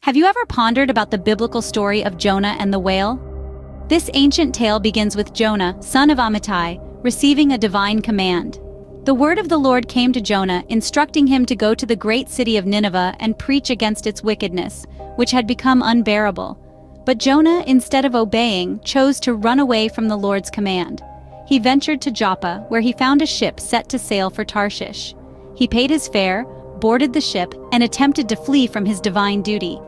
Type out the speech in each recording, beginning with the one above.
Have you ever pondered about the biblical story of Jonah and the whale? This ancient tale begins with Jonah, son of Amittai, receiving a divine command. The word of the Lord came to Jonah, instructing him to go to the great city of Nineveh and preach against its wickedness, which had become unbearable. But Jonah, instead of obeying, chose to run away from the Lord's command. He ventured to Joppa, where he found a ship set to sail for Tarshish. He paid his fare, boarded the ship, and attempted to flee from his divine duty.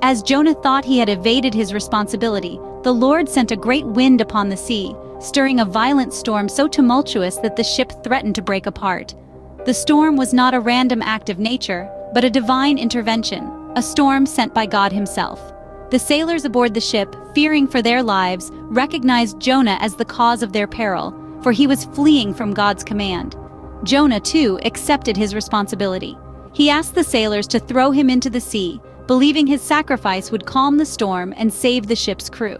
As Jonah thought he had evaded his responsibility, the Lord sent a great wind upon the sea, stirring a violent storm so tumultuous that the ship threatened to break apart. The storm was not a random act of nature, but a divine intervention, a storm sent by God himself. The sailors aboard the ship, fearing for their lives, recognized Jonah as the cause of their peril, for he was fleeing from God's command. Jonah, too, accepted his responsibility. He asked the sailors to throw him into the sea, believing his sacrifice would calm the storm and save the ship's crew.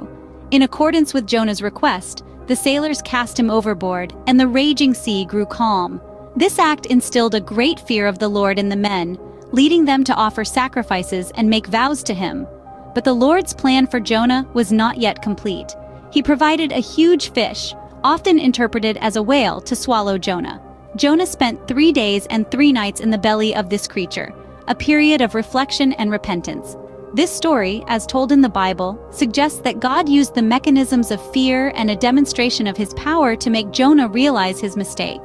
In accordance with Jonah's request, the sailors cast him overboard, and the raging sea grew calm. This act instilled a great fear of the Lord in the men, leading them to offer sacrifices and make vows to him. But the Lord's plan for Jonah was not yet complete. He provided a huge fish, often interpreted as a whale, to swallow Jonah. Jonah spent 3 days and 3 nights in the belly of this creature, a period of reflection and repentance. This story, as told in the Bible, suggests that God used the mechanisms of fear and a demonstration of his power to make Jonah realize his mistake.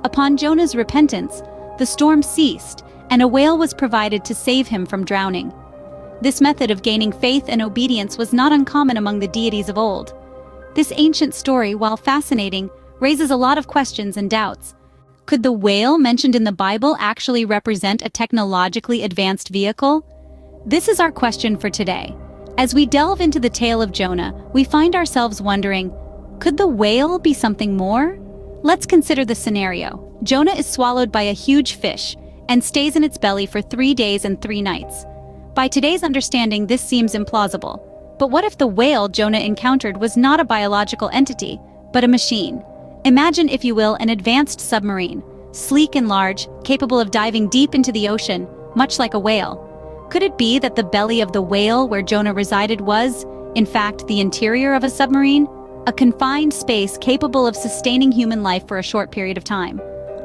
Upon Jonah's repentance, the storm ceased, and a whale was provided to save him from drowning. This method of gaining faith and obedience was not uncommon among the deities of old. This ancient story, while fascinating, raises a lot of questions and doubts. Could the whale mentioned in the Bible actually represent a technologically advanced vehicle? This is our question for today. As we delve into the tale of Jonah, we find ourselves wondering, could the whale be something more? Let's consider the scenario. Jonah is swallowed by a huge fish and stays in its belly for 3 days and 3 nights. By today's understanding, this seems implausible. But what if the whale Jonah encountered was not a biological entity, but a machine? Imagine, if you will, an advanced submarine, sleek and large, capable of diving deep into the ocean, much like a whale. Could it be that the belly of the whale where Jonah resided was, in fact, the interior of a submarine? A confined space capable of sustaining human life for a short period of time.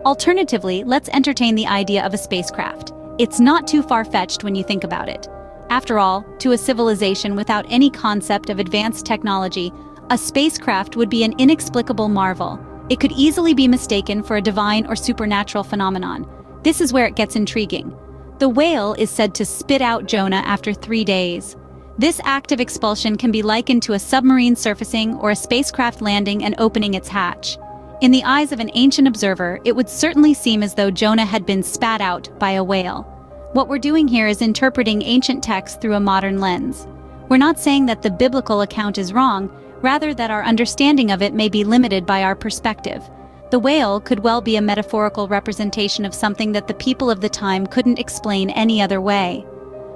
Alternatively, let's entertain the idea of a spacecraft. It's not too far-fetched when you think about it. After all, to a civilization without any concept of advanced technology, a spacecraft would be an inexplicable marvel. It could easily be mistaken for a divine or supernatural phenomenon. This is where it gets intriguing. The whale is said to spit out Jonah after 3 days. This act of expulsion can be likened to a submarine surfacing or a spacecraft landing and opening its hatch. In the eyes of an ancient observer, it would certainly seem as though Jonah had been spat out by a whale. What we're doing here is interpreting ancient texts through a modern lens. We're not saying that the biblical account is wrong, rather that our understanding of it may be limited by our perspective. The whale could well be a metaphorical representation of something that the people of the time couldn't explain any other way.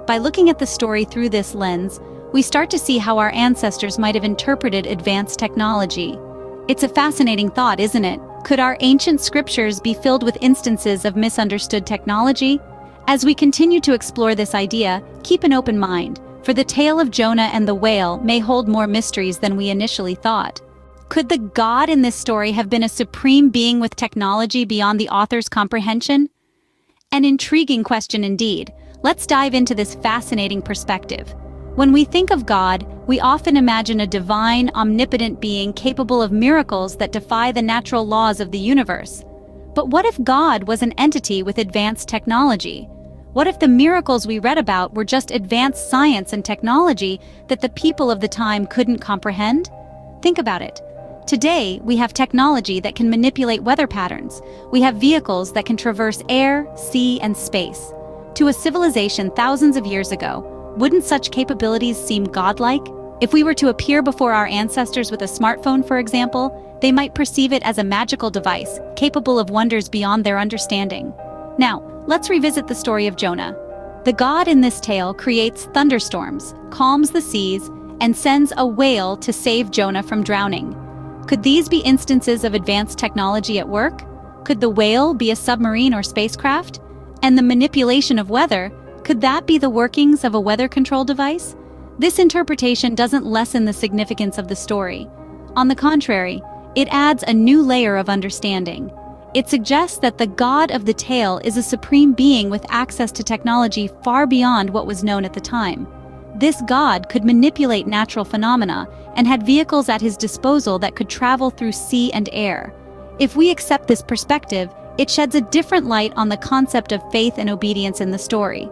By looking at the story through this lens, we start to see how our ancestors might have interpreted advanced technology. It's a fascinating thought, isn't it? Could our ancient scriptures be filled with instances of misunderstood technology? As we continue to explore this idea, keep an open mind, for the tale of Jonah and the whale may hold more mysteries than we initially thought. Could the God in this story have been a supreme being with technology beyond the author's comprehension? An intriguing question indeed. Let's dive into this fascinating perspective. When we think of God, we often imagine a divine, omnipotent being capable of miracles that defy the natural laws of the universe. But what if God was an entity with advanced technology? What if the miracles we read about were just advanced science and technology that the people of the time couldn't comprehend? Think about it. Today, we have technology that can manipulate weather patterns. We have vehicles that can traverse air, sea, and space. To a civilization thousands of years ago, wouldn't such capabilities seem godlike? If we were to appear before our ancestors with a smartphone, for example, they might perceive it as a magical device, capable of wonders beyond their understanding. Now, let's revisit the story of Jonah. The God in this tale creates thunderstorms, calms the seas, and sends a whale to save Jonah from drowning. Could these be instances of advanced technology at work? Could the whale be a submarine or spacecraft? And the manipulation of weather, Could that be the workings of a weather control device? This interpretation doesn't lessen the significance of the story. On the contrary, it adds a new layer of understanding. It suggests that the god of the tale is a supreme being with access to technology far beyond what was known at the time. This god could manipulate natural phenomena and had vehicles at his disposal that could travel through sea and air. If we accept this perspective, it sheds a different light on the concept of faith and obedience in the story.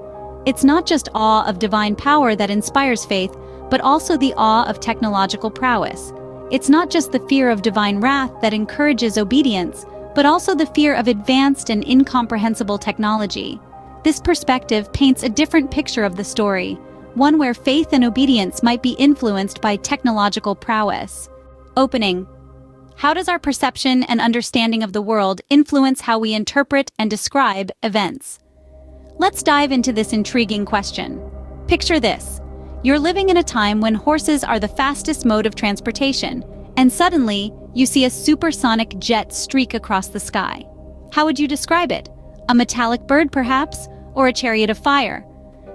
It's not just awe of divine power that inspires faith, but also the awe of technological prowess. It's not just the fear of divine wrath that encourages obedience, but also the fear of advanced and incomprehensible technology. This perspective paints a different picture of the story, one where faith and obedience might be influenced by technological prowess. Opening. How does our perception and understanding of the world influence how we interpret and describe events? Let's dive into this intriguing question. Picture this. You're living in a time when horses are the fastest mode of transportation, and suddenly, you see a supersonic jet streak across the sky. How would you describe it? A metallic bird, perhaps? Or a chariot of fire?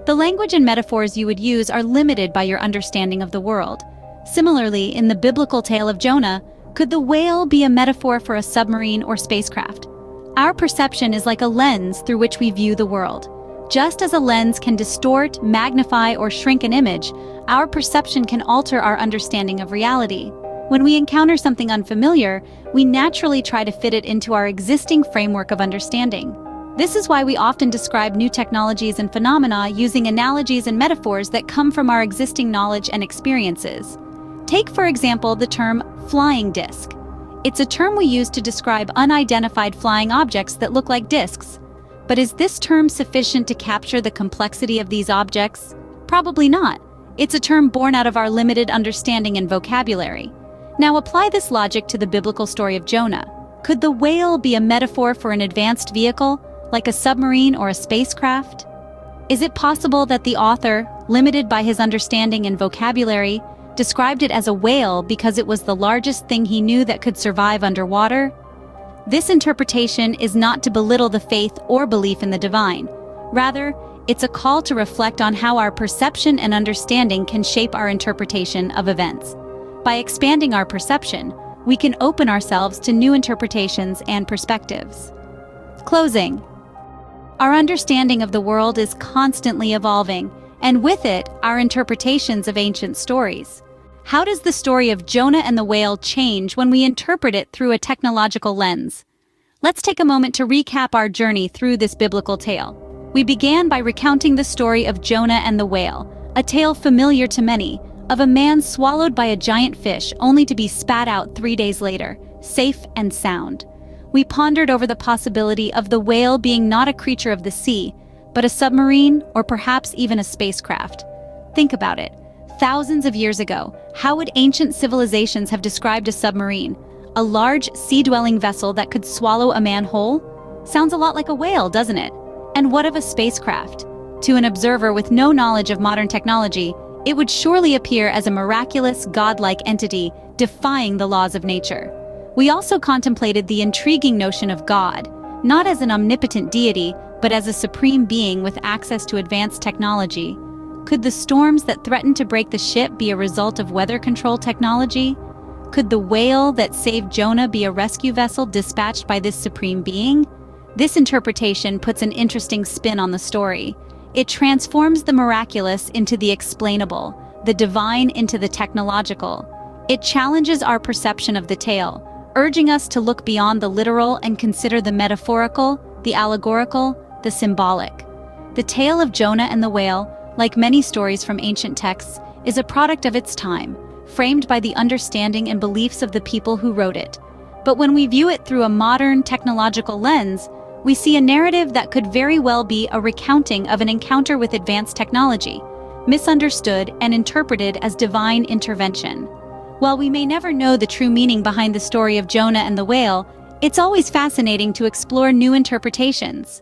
The language and metaphors you would use are limited by your understanding of the world. Similarly, in the biblical tale of Jonah, could the whale be a metaphor for a submarine or spacecraft? Our perception is like a lens through which we view the world. Just as a lens can distort, magnify, or shrink an image, our perception can alter our understanding of reality. When we encounter something unfamiliar, we naturally try to fit it into our existing framework of understanding. This is why we often describe new technologies and phenomena using analogies and metaphors that come from our existing knowledge and experiences. Take, for example, the term flying disc. It's a term we use to describe unidentified flying objects that look like discs. But is this term sufficient to capture the complexity of these objects? Probably not. It's a term born out of our limited understanding and vocabulary. Now apply this logic to the biblical story of Jonah. Could the whale be a metaphor for an advanced vehicle, like a submarine or a spacecraft? Is it possible that the author, limited by his understanding and vocabulary, described it as a whale because it was the largest thing he knew that could survive underwater? This interpretation is not to belittle the faith or belief in the divine. Rather, it's a call to reflect on how our perception and understanding can shape our interpretation of events. By expanding our perception, we can open ourselves to new interpretations and perspectives. Closing. Our understanding of the world is constantly evolving, and with it, our interpretations of ancient stories. How does the story of Jonah and the whale change when we interpret it through a technological lens? Let's take a moment to recap our journey through this biblical tale. We began by recounting the story of Jonah and the whale, a tale familiar to many, of a man swallowed by a giant fish only to be spat out 3 days later, safe and sound. We pondered over the possibility of the whale being not a creature of the sea, but a submarine or perhaps even a spacecraft. Think about it. Thousands of years ago, how would ancient civilizations have described a submarine? A large, sea-dwelling vessel that could swallow a man whole? Sounds a lot like a whale, doesn't it? And what of a spacecraft? To an observer with no knowledge of modern technology, it would surely appear as a miraculous, godlike entity, defying the laws of nature. We also contemplated the intriguing notion of God, not as an omnipotent deity, but as a supreme being with access to advanced technology. Could the storms that threatened to break the ship be a result of weather control technology? Could the whale that saved Jonah be a rescue vessel dispatched by this supreme being? This interpretation puts an interesting spin on the story. It transforms the miraculous into the explainable, the divine into the technological. It challenges our perception of the tale, urging us to look beyond the literal and consider the metaphorical, the allegorical, the symbolic. The tale of Jonah and the whale, like many stories from ancient texts, is a product of its time, framed by the understanding and beliefs of the people who wrote it. But when we view it through a modern technological lens, we see a narrative that could very well be a recounting of an encounter with advanced technology, misunderstood and interpreted as divine intervention. While we may never know the true meaning behind the story of Jonah and the whale, it's always fascinating to explore new interpretations.